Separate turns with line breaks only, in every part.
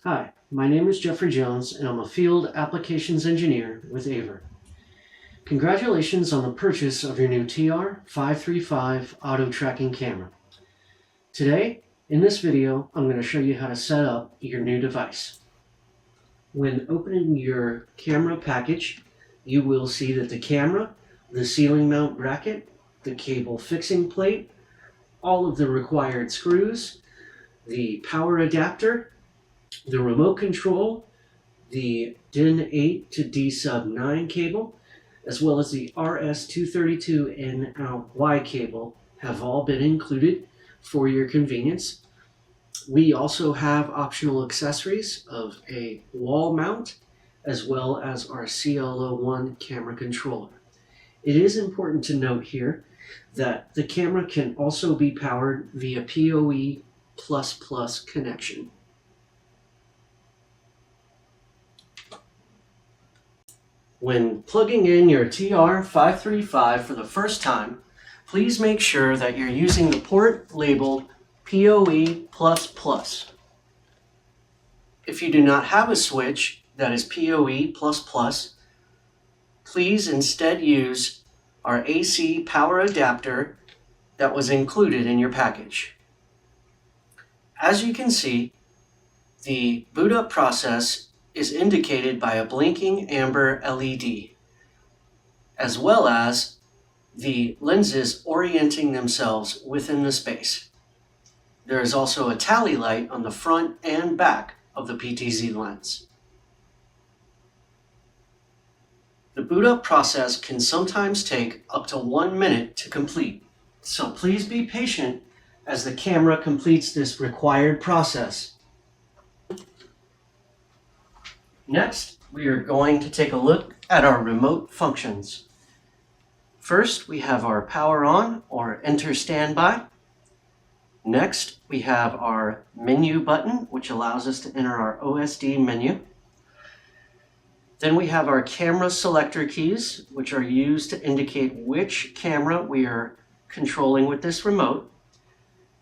Hi, my name is Jeffrey Jones and I'm a Field Applications Engineer with AVer. Congratulations on the purchase of your new TR535 auto tracking camera. Today, in this video, I'm going to show you how to set up your new device. When opening your camera package, you will see that the camera, the ceiling mount bracket, the cable fixing plate, all of the required screws, the power adapter, the remote control, the DIN 8 to D sub 9 cable, as well as the RS232N out Y cable have all been included for your convenience. We also have optional accessories of a wall mount as well as our CL01 camera controller. It is important to note here that the camera can also be powered via PoE++ connection. When plugging in your TR535 for the first time, please make sure that you're using the port labeled PoE++. If you do not have a switch that is PoE++, please instead use our AC power adapter that was included in your package. As you can see, the boot up process is indicated by a blinking amber LED, as well as the lenses orienting themselves within the space. There is also a tally light on the front and back of the PTZ lens. The boot up process can sometimes take up to 1 minute to complete, so please be patient as the camera completes this required process. Next, we are going to take a look at our remote functions. First, we have our power on or enter standby. Next, we have our menu button, which allows us to enter our OSD menu. Then we have our camera selector keys, which are used to indicate which camera we are controlling with this remote.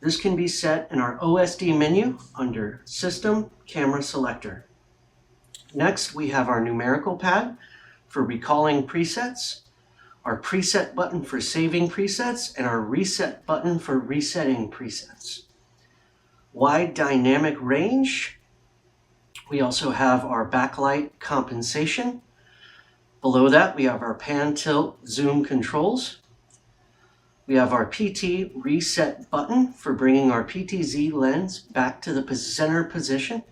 This can be set in our OSD menu under System Camera Selector. Next, we have our numerical pad for recalling presets, our preset button for saving presets, and our reset button for resetting presets. Wide dynamic range. We also have our backlight compensation. Below that, we have our pan, tilt, zoom controls. We have our PT reset button for bringing our PTZ lens back to the center position.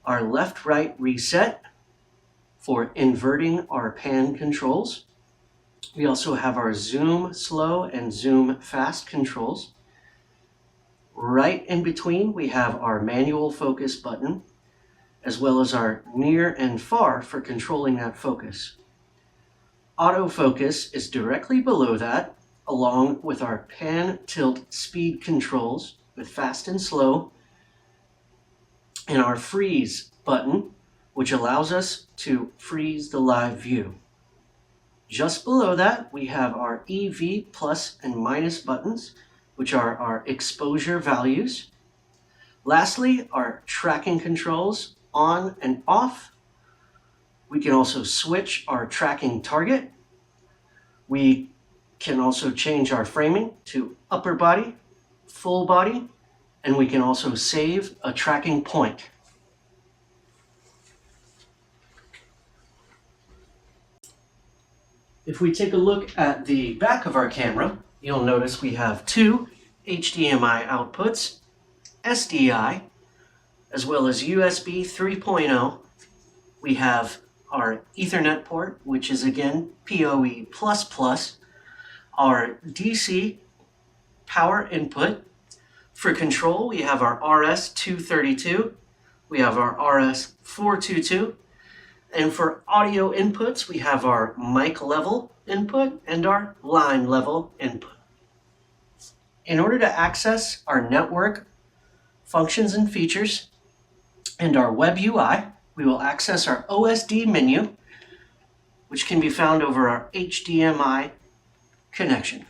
Our left-right reset for inverting our pan controls. We also have our zoom slow and zoom fast controls. Right in between, we have our manual focus button, as well as our near and far for controlling that focus. Autofocus is directly below that, along with our pan tilt speed controls with fast and slow, and our freeze button, which allows us to freeze the live view. Just below that, we have our EV plus and minus buttons, which are our exposure values. Lastly, our tracking controls on and off. We can also switch our tracking target. We can also change our framing to upper body, full body, and we can also save a tracking point. If we take a look at the back of our camera, you'll notice we have two HDMI outputs, SDI, as well as USB 3.0. We have our Ethernet port, which is again PoE++, our DC power input. For control, we have our RS232, we have our RS422, and for audio inputs, we have our mic level input and our line level input. In order to access our network functions and features and our web UI, we will access our OSD menu, which can be found over our HDMI connection.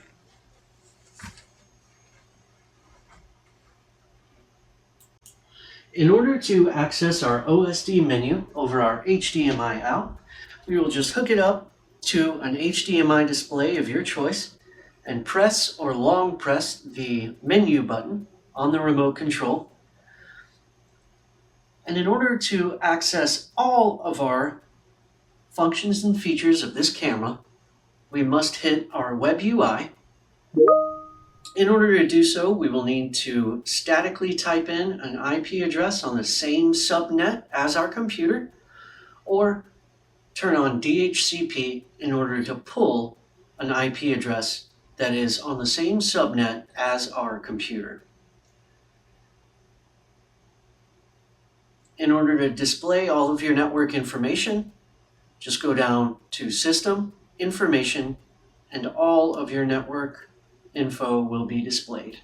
In order to access our OSD menu over our HDMI out, we will just hook it up to an HDMI display of your choice and press or long press the menu button on the remote control. And in order to access all of our functions and features of this camera, we must hit our web UI. In order to do so, we will need to statically type in an IP address on the same subnet as our computer, or turn on DHCP in order to pull an IP address that is on the same subnet as our computer. In order to display all of your network information, just go down to System, Information, and all of your network info will be displayed.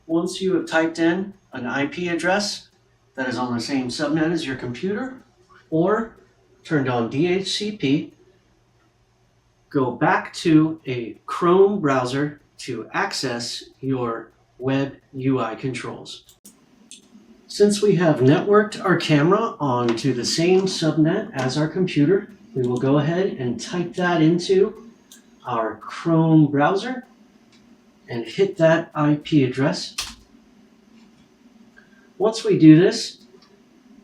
Once you have typed in an IP address that is on the same subnet as your computer, or turned on DHCP, go back to a Chrome browser to access your web UI controls. Since we have networked our camera onto the same subnet as our computer, we will go ahead and type that into our Chrome browser and hit that IP address. Once we do this,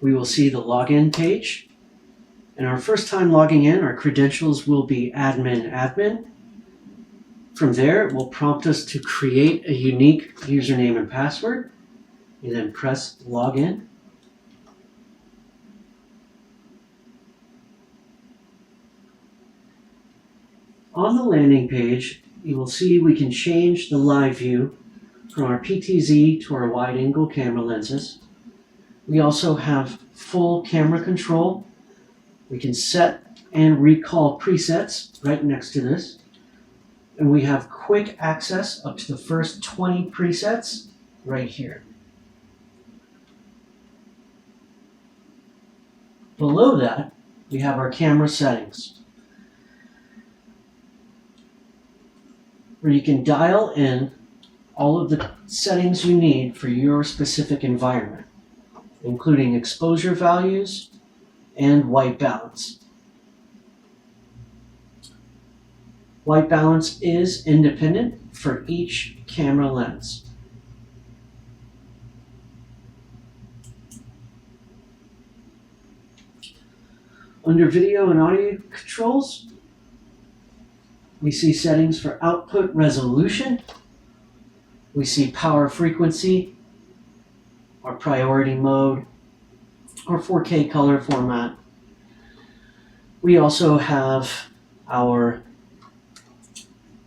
we will see the login page. And our first time logging in, our credentials will be admin. From there, it will prompt us to create a unique username and password. You then press login. On the landing page, you will see we can change the live view from our PTZ to our wide angle camera lenses. We also have full camera control. We can set and recall presets right next to this. And we have quick access up to the first 20 presets right here. Below that, we have our camera settings, where you can dial in all of the settings you need for your specific environment, including exposure values and white balance. White balance is independent for each camera lens. Under video and audio controls, we see settings for output resolution. We see power frequency, our priority mode, our 4K color format. We also have our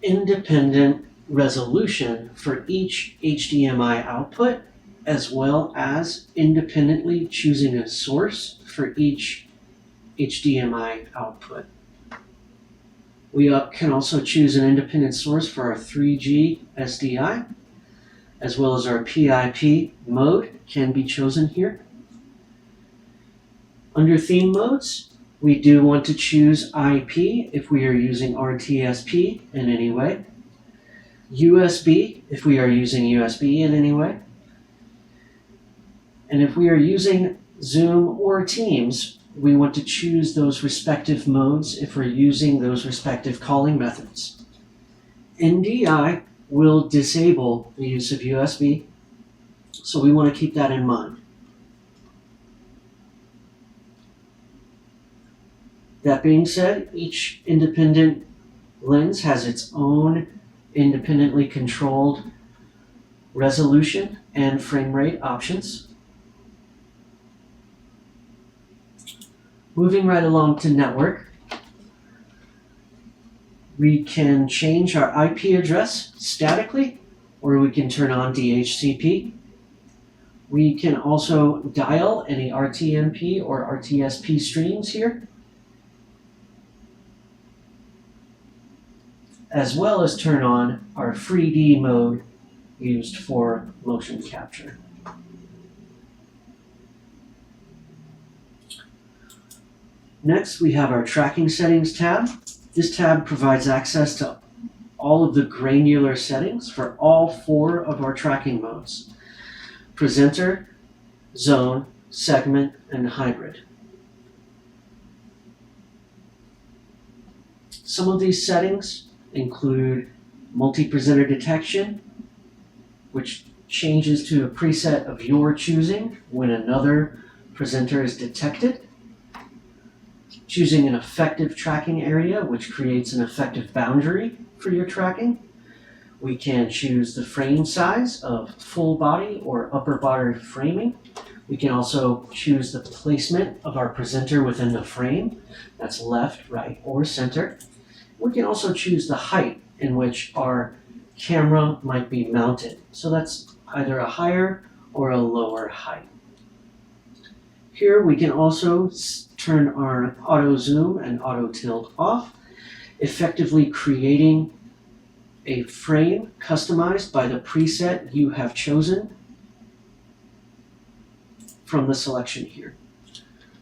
independent resolution for each HDMI output, as well as independently choosing a source for each HDMI output. We can also choose an independent source for our 3G SDI, as well as our PIP mode can be chosen here. Under theme modes, we do want to choose IP if we are using RTSP in any way, USB if we are using USB in any way, and if we are using Zoom or Teams, we want to choose those respective modes if we're using those respective calling methods. NDI will disable the use of USB, so we want to keep that in mind. That being said, each independent lens has its own independently controlled resolution and frame rate options. Moving right along to network, we can change our IP address statically, or we can turn on DHCP. We can also dial any RTMP or RTSP streams here, as well as turn on our 3D mode used for motion capture. Next, we have our tracking settings tab. This tab provides access to all of the granular settings for all 4 of our tracking modes: presenter, zone, segment, and hybrid. Some of these settings include multi-presenter detection, which changes to a preset of your choosing when another presenter is detected. Choosing an effective tracking area, which creates an effective boundary for your tracking. We can choose the frame size of full body or upper body framing. We can also choose the placement of our presenter within the frame. That's left, right, or center. We can also choose the height in which our camera might be mounted. So that's either a higher or a lower height. Here we can also turn our auto zoom and auto tilt off, effectively creating a frame customized by the preset you have chosen from the selection here.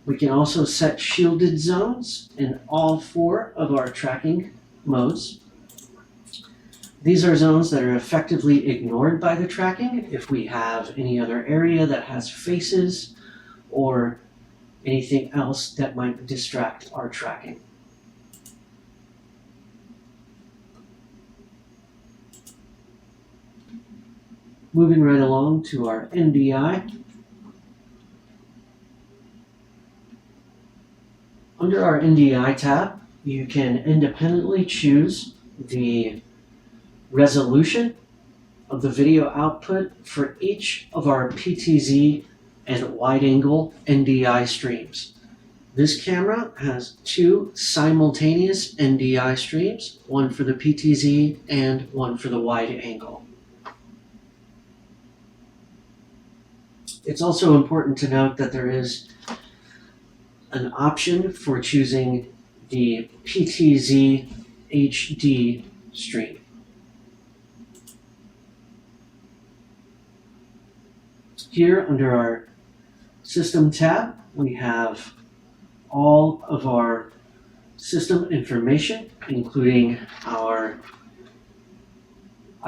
We can also set shielded zones in all 4 of our tracking modes. These are zones that are effectively ignored by the tracking if we have any other area that has faces or anything else that might distract our tracking. Moving right along to our NDI. Under our NDI tab, you can independently choose the resolution of the video output for each of our PTZ and wide-angle NDI streams. This camera has 2 simultaneous NDI streams, one for the PTZ and one for the wide angle. It's also important to note that there is an option for choosing the PTZ HD stream. Here under our System tab, we have all of our system information, including our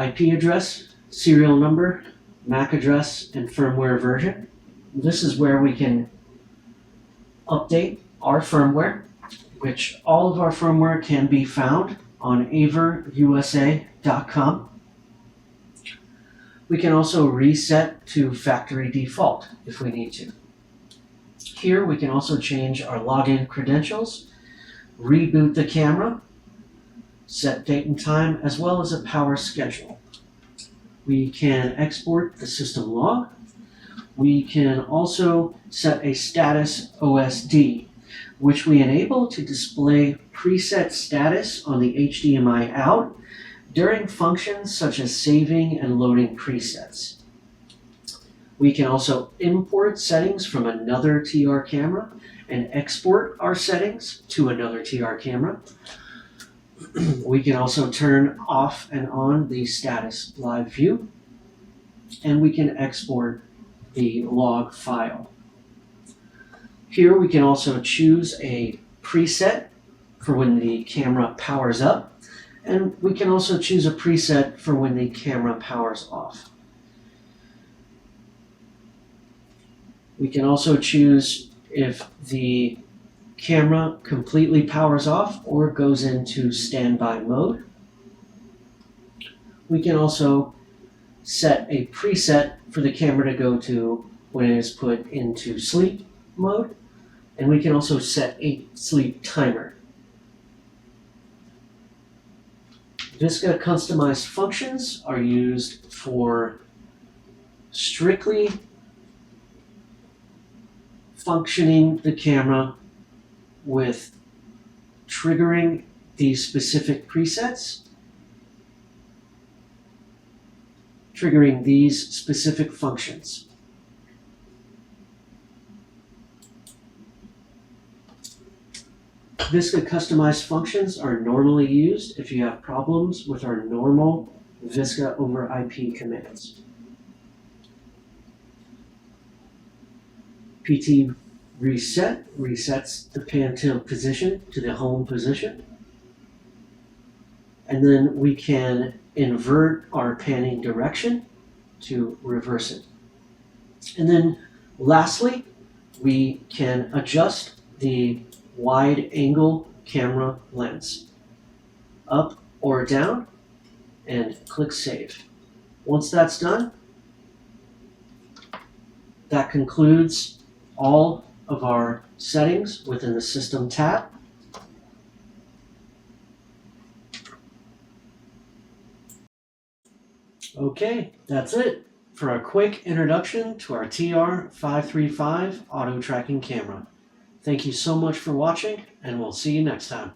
IP address, serial number, MAC address, and firmware version. This is where we can update our firmware, which all of our firmware can be found on averusa.com. We can also reset to factory default if we need to. Here we can also change our login credentials, reboot the camera, set date and time, as well as a power schedule. We can export the system log. We can also set a status OSD, which we enable to display preset status on the HDMI out during functions such as saving and loading presets. We can also import settings from another TR camera and export our settings to another TR camera. We can also turn off and on the status live view, and we can export the log file. Here we can also choose a preset for when the camera powers up, and we can also choose a preset for when the camera powers off. We can also choose if the camera completely powers off or goes into standby mode. We can also set a preset for the camera to go to when it is put into sleep mode, and we can also set a sleep timer. Visca customized functions are used for strictly functioning the camera with triggering these specific presets, triggering these specific functions. Visca customized functions are normally used if you have problems with our normal Visca over IP commands. PT reset resets the pan tilt position to the home position. And then we can invert our panning direction to reverse it. And then lastly, we can adjust the wide angle camera lens up or down and click Save. Once that's done, that concludes all of our settings within the System tab. Okay, that's it for a quick introduction to our TR535 auto tracking camera. Thank you so much for watching, and we'll see you next time.